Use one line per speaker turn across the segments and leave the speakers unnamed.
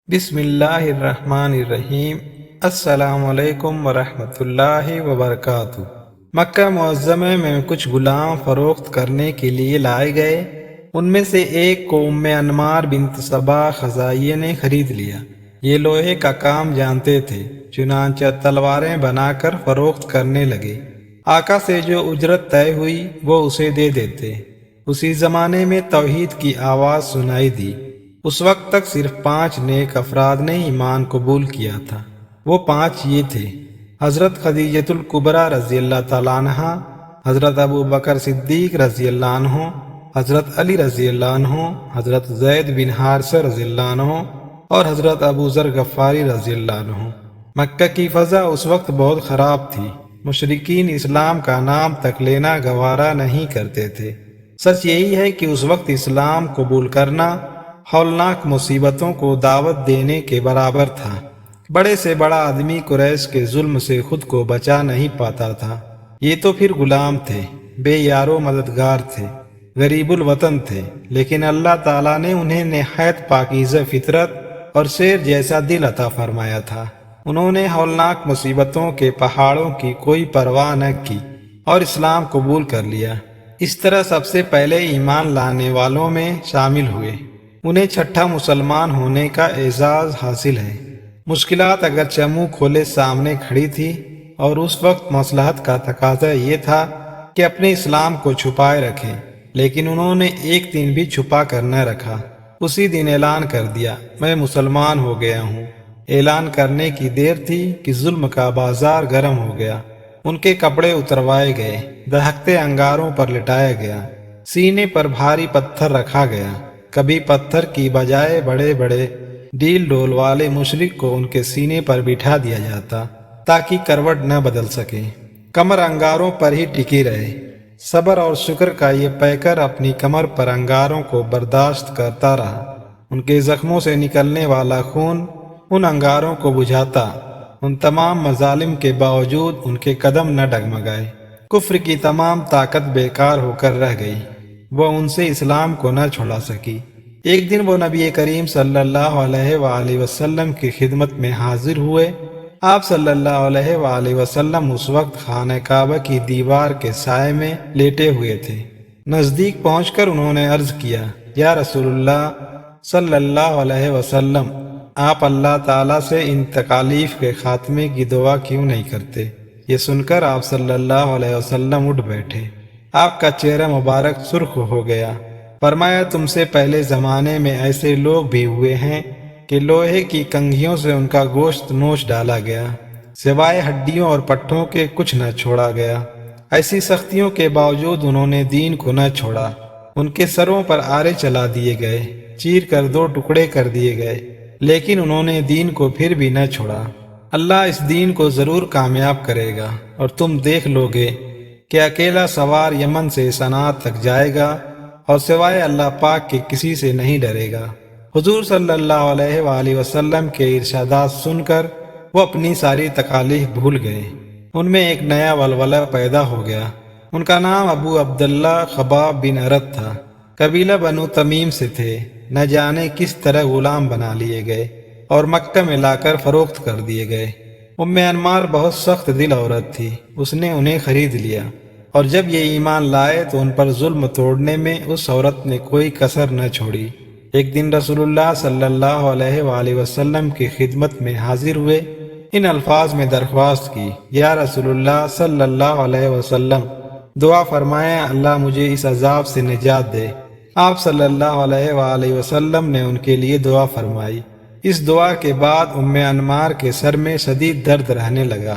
بسم اللہ الرحمن الرحیم۔ السلام علیکم ورحمۃ اللہ وبرکاتہ۔ مکہ معظمہ میں کچھ غلام فروخت کرنے کے لیے لائے گئے۔ ان میں سے ایک کو ام انمار بنت صبا خزاعیہ نے خرید لیا۔ یہ لوہے کا کام جانتے تھے، چنانچہ تلواریں بنا کر فروخت کرنے لگے۔ آقا سے جو اجرت طے ہوئی وہ اسے دے دیتے۔ اسی زمانے میں توحید کی آواز سنائی دی۔ اس وقت تک صرف 5 نیک افراد نے ایمان قبول کیا تھا۔ وہ 5 یہ تھے: حضرت خدیجۃ الکبریٰ رضی اللہ تعالیٰ عنہ، حضرت ابو بکر صدیق رضی اللہ عنہ، حضرت علی رضی اللہ عنہ، حضرت زید بن حارثہ رضی اللہ عنہ اور حضرت ابو ذر غفاری رضی اللہ عنہ۔ مکہ کی فضا اس وقت بہت خراب تھی۔ مشرکین اسلام کا نام تک لینا گوارا نہیں کرتے تھے۔ سچ یہی ہے کہ اس وقت اسلام قبول کرنا ہولناک مصیبتوں کو دعوت دینے کے برابر تھا۔ بڑے سے بڑا آدمی قریش کے ظلم سے خود کو بچا نہیں پاتا تھا۔ یہ تو پھر غلام تھے، بے یار و مددگار تھے، غریب الوطن تھے، لیکن اللہ تعالیٰ نے انہیں نہایت پاکیزہ فطرت اور شیر جیسا دل عطا فرمایا تھا۔ انہوں نے ہولناک مصیبتوں کے پہاڑوں کی کوئی پرواہ نہ کی اور اسلام قبول کر لیا۔ اس طرح سب سے پہلے ایمان لانے والوں میں شامل ہوئے۔ انہیں چھٹا مسلمان ہونے کا اعزاز حاصل ہے۔ مشکلات اگرچہ منہ کھولے سامنے کھڑی تھی، اور اس وقت مصلحت کا تقاضا یہ تھا کہ اپنے اسلام کو چھپائے رکھیں، لیکن انہوں نے ایک دن بھی چھپا کر نہ رکھا۔ اسی دن اعلان کر دیا، میں مسلمان ہو گیا ہوں۔ اعلان کرنے کی دیر تھی کہ ظلم کا بازار گرم ہو گیا۔ ان کے کپڑے اتروائے گئے، دہکتے انگاروں پر لٹایا گیا، سینے پر بھاری پتھر رکھا گیا۔ کبھی پتھر کی بجائے بڑے بڑے ڈیل ڈول والے مشرک کو ان کے سینے پر بٹھا دیا جاتا تاکہ کروٹ نہ بدل سکے، کمر انگاروں پر ہی ٹکی رہے۔ صبر اور شکر کا یہ پیکر اپنی کمر پر انگاروں کو برداشت کرتا رہا۔ ان کے زخموں سے نکلنے والا خون ان انگاروں کو بجھاتا۔ ان تمام مظالم کے باوجود ان کے قدم نہ ڈگمگائے۔ کفر کی تمام طاقت بیکار ہو کر رہ گئی، وہ ان سے اسلام کو نہ چھڑا سکی۔ ایک دن وہ نبی کریم صلی اللہ علیہ وآلہ وسلم کی خدمت میں حاضر ہوئے۔ آپ صلی اللہ علیہ وآلہ وسلم اس وقت خانہ کعبہ کی دیوار کے سائے میں لیٹے ہوئے تھے۔ نزدیک پہنچ کر انہوں نے عرض کیا، یا رسول اللہ صلی اللہ علیہ وسلم، آپ اللہ تعالیٰ سے ان تکالیف کے خاتمے کی دعا کیوں نہیں کرتے؟ یہ سن کر آپ صلی اللہ علیہ وسلم اٹھ بیٹھے۔ آپ کا چہرہ مبارک سرخ ہو گیا۔ فرمایا، تم سے پہلے زمانے میں ایسے لوگ بھی ہوئے ہیں کہ لوہے کی کنگھیوں سے ان کا گوشت نوچ ڈالا گیا، سوائے ہڈیوں اور پٹھوں کے کچھ نہ چھوڑا گیا۔ ایسی سختیوں کے باوجود انہوں نے دین کو نہ چھوڑا۔ ان کے سروں پر آرے چلا دیے گئے، چیر کر 2 ٹکڑے کر دیے گئے، لیکن انہوں نے دین کو پھر بھی نہ چھوڑا۔ اللہ اس دین کو ضرور کامیاب کرے گا، اور تم دیکھ لو گے کہ اکیلا سوار یمن سے صنعاء تک جائے گا اور سوائے اللہ پاک کے کسی سے نہیں ڈرے گا۔ حضور صلی اللہ علیہ وآلہ وسلم کے ارشادات سن کر وہ اپنی ساری تکالیف بھول گئے۔ ان میں ایک نیا ولولہ پیدا ہو گیا۔ ان کا نام ابو عبداللہ خباب بن ارد تھا۔ قبیلہ بنو تمیم سے تھے۔ نہ جانے کس طرح غلام بنا لیے گئے اور مکہ میں لا کر فروخت کر دیے گئے۔ ام انمار بہت سخت دل عورت تھی۔ اس نے انہیں خرید لیا، اور جب یہ ایمان لائے تو ان پر ظلم توڑنے میں اس عورت نے کوئی کسر نہ چھوڑی۔ ایک دن رسول اللہ صلی اللہ علیہ وآلہ وسلم کی خدمت میں حاضر ہوئے۔ ان الفاظ میں درخواست کی، یا رسول اللہ صلی اللہ علیہ وسلم، دعا فرمائیں اللہ مجھے اس عذاب سے نجات دے۔ آپ صلی اللہ علیہ وآلہ وسلم نے ان کے لیے دعا فرمائی۔ اس دعا کے بعد ام انمار کے سر میں شدید درد رہنے لگا۔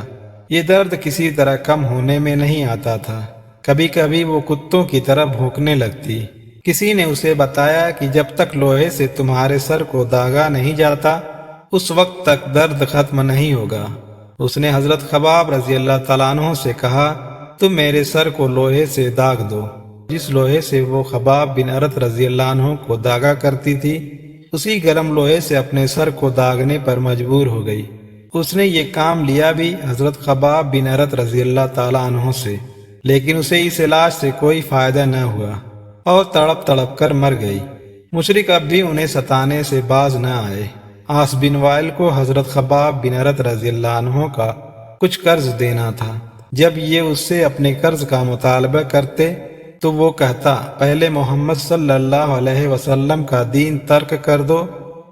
یہ درد کسی طرح کم ہونے میں نہیں آتا تھا۔ کبھی کبھی وہ کتوں کی طرح بھونکنے لگتی۔ کسی نے اسے بتایا کہ جب تک لوہے سے تمہارے سر کو داغا نہیں جاتا، اس وقت تک درد ختم نہیں ہوگا۔ اس نے حضرت خباب رضی اللہ تعالیٰ عنہ سے کہا، تم میرے سر کو لوہے سے داغ دو۔ جس لوہے سے وہ خباب بن ارد رضی اللہ عنہ کو داغا کرتی تھی، اسی گرم لوہے سے اپنے سر کو داغنے پر مجبور ہو گئی۔ اس نے یہ کام لیا بھی حضرت خباب بن ارد رضی اللہ تعالیٰ عنہ سے، لیکن اسے اس علاج سے کوئی فائدہ نہ ہوا اور تڑپ تڑپ کر مر گئی۔ مشرک اب بھی انہیں ستانے سے باز نہ آئے۔ عاص بن وائل کو حضرت خباب بن ارت رضی اللہ عنہ کا کچھ قرض دینا تھا۔ جب یہ اس سے اپنے قرض کا مطالبہ کرتے تو وہ کہتا، پہلے محمد صلی اللہ علیہ وسلم کا دین ترک کر دو،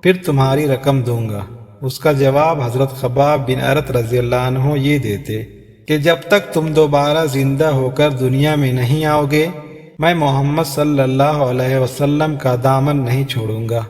پھر تمہاری رقم دوں گا۔ اس کا جواب حضرت خباب بن ارت رضی اللہ عنہ یہ دیتے کہ جب تک تم دوبارہ زندہ ہو کر دنیا میں نہیں آؤ گے، میں محمد صلی اللہ علیہ وسلم کا دامن نہیں چھوڑوں گا۔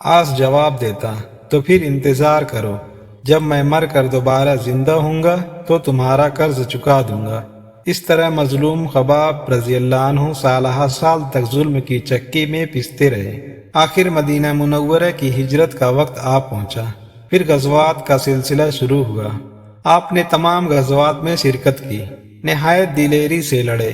عاص جواب دیتا، تو پھر انتظار کرو، جب میں مر کر دوبارہ زندہ ہوں گا تو تمہارا قرض چکا دوں گا۔ اس طرح مظلوم خباب رضی اللہ عنہ سالہ سال تک ظلم کی چکی میں پستے رہے۔ آخر مدینہ منورہ کی ہجرت کا وقت آ پہنچا۔ پھر غزوات کا سلسلہ شروع ہوا۔ آپ نے تمام غزوات میں شرکت کی، نہایت دلیری سے لڑے۔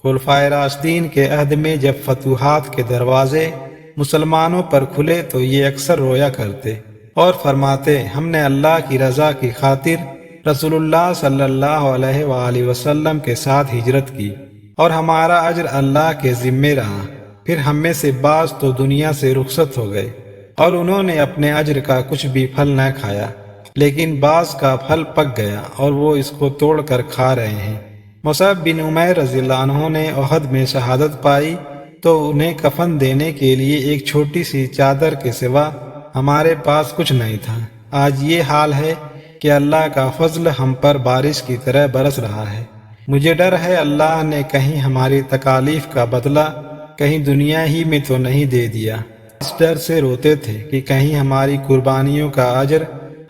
خلفائے راشدین کے عہد میں جب فتوحات کے دروازے مسلمانوں پر کھلے تو یہ اکثر رویا کرتے اور فرماتے، ہم نے اللہ کی رضا کی خاطر رسول اللہ صلی اللہ علیہ وآلہ وسلم کے ساتھ ہجرت کی اور ہمارا اجر اللہ کے ذمے رہا۔ پھر ہم میں سے بعض تو دنیا سے رخصت ہو گئے اور انہوں نے اپنے اجر کا کچھ بھی پھل نہ کھایا، لیکن بعض کا پھل پک گیا اور وہ اس کو توڑ کر کھا رہے ہیں۔ مصعب بن عمیر رضی اللہ عنہ نے احد میں شہادت پائی تو انہیں کفن دینے کے لیے ایک چھوٹی سی چادر کے سوا ہمارے پاس کچھ نہیں تھا۔ آج یہ حال ہے کہ اللہ کا فضل ہم پر بارش کی طرح برس رہا ہے۔ مجھے ڈر ہے اللہ نے کہیں ہماری تکالیف کا بدلہ کہیں دنیا ہی میں تو نہیں دے دیا۔ اس ڈر سے روتے تھے کہ کہیں ہماری قربانیوں کا اجر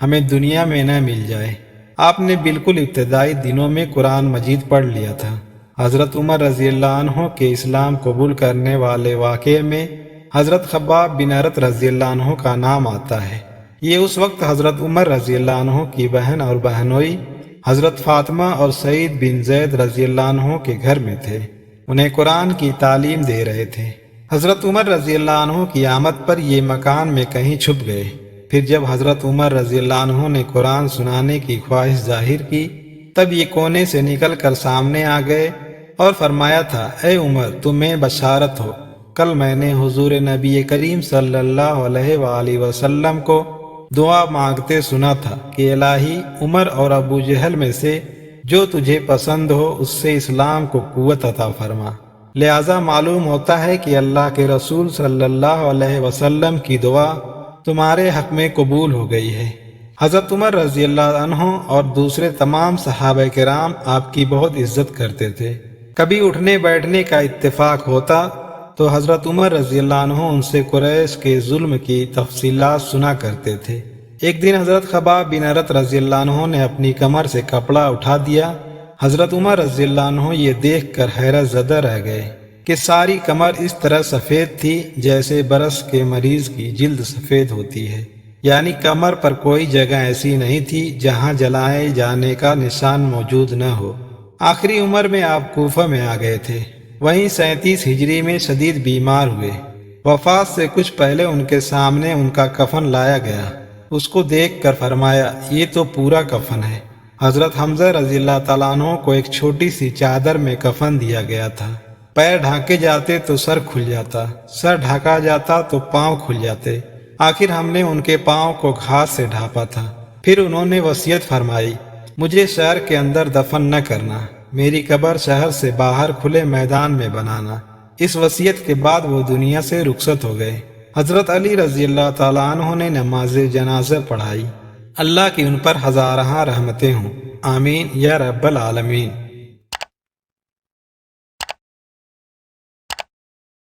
ہمیں دنیا میں نہ مل جائے۔ آپ نے بالکل ابتدائی دنوں میں قرآن مجید پڑھ لیا تھا۔ حضرت عمر رضی اللہ عنہ کے اسلام قبول کرنے والے واقعے میں حضرت خباب بن ارت رضی اللہ عنہ کا نام آتا ہے۔ یہ اس وقت حضرت عمر رضی اللہ عنہ کی بہن اور بہنوئی حضرت فاطمہ اور سعید بن زید رضی اللہ عنہ کے گھر میں تھے، انہیں قرآن کی تعلیم دے رہے تھے۔ حضرت عمر رضی اللہ عنہ کی آمد پر یہ مکان میں کہیں چھپ گئے۔ پھر جب حضرت عمر رضی اللہ عنہ نے قرآن سنانے کی خواہش ظاہر کی تب یہ کونے سے نکل کر سامنے آ گئے اور فرمایا تھا، اے عمر تمہیں بشارت ہو، کل میں نے حضور نبی کریم صلی اللہ علیہ وآلہ وسلم کو دعا مانگتے سنا تھا کہ الہی عمر اور ابو جہل میں سے جو تجھے پسند ہو اس سے اسلام کو قوت عطا فرما۔ لہذا معلوم ہوتا ہے کہ اللہ کے رسول صلی اللہ علیہ وسلم کی دعا تمہارے حق میں قبول ہو گئی ہے۔ حضرت عمر رضی اللہ عنہ اور دوسرے تمام صحابہ کرام آپ کی بہت عزت کرتے تھے۔ کبھی اٹھنے بیٹھنے کا اتفاق ہوتا تو حضرت عمر رضی اللہ عنہ ان سے قریش کے ظلم کی تفصیلات سنا کرتے تھے۔ ایک دن حضرت خباب بن ارت رضی اللہ عنہ نے اپنی کمر سے کپڑا اٹھا دیا۔ حضرت عمر رضی اللہ عنہ یہ دیکھ کر حیرت زدہ رہ گئے کہ ساری کمر اس طرح سفید تھی جیسے برس کے مریض کی جلد سفید ہوتی ہے، یعنی کمر پر کوئی جگہ ایسی نہیں تھی جہاں جلائے جانے کا نشان موجود نہ ہو۔ آخری عمر میں آپ کوفہ میں آ گئے تھے، وہیں 37 ہجری میں شدید بیمار ہوئے۔ وفات سے کچھ پہلے ان کے سامنے ان کا کفن لایا گیا، اس کو دیکھ کر فرمایا، یہ تو پورا کفن ہے۔ حضرت حمزہ رضی اللہ تعالیٰ عنہ کو ایک چھوٹی سی چادر میں کفن دیا گیا تھا۔ پیر ڈھانکے جاتے تو سر کھل جاتا، سر ڈھانکا جاتا تو پاؤں کھل جاتے۔ آخر ہم نے ان کے پاؤں کو گھاس سے ڈھانپا تھا۔ پھر انہوں نے وصیت فرمائی، مجھے شہر کے اندر دفن نہ کرنا، میری قبر شہر سے باہر کھلے میدان میں بنانا۔ اس وصیت کے بعد وہ دنیا سے رخصت ہو گئے۔ حضرت علی رضی اللہ تعالیٰ عنہ نے نماز جنازہ پڑھائی۔ اللہ کی ان پر ہزارہ رحمتیں ہوں، آمین یا رب العالمین۔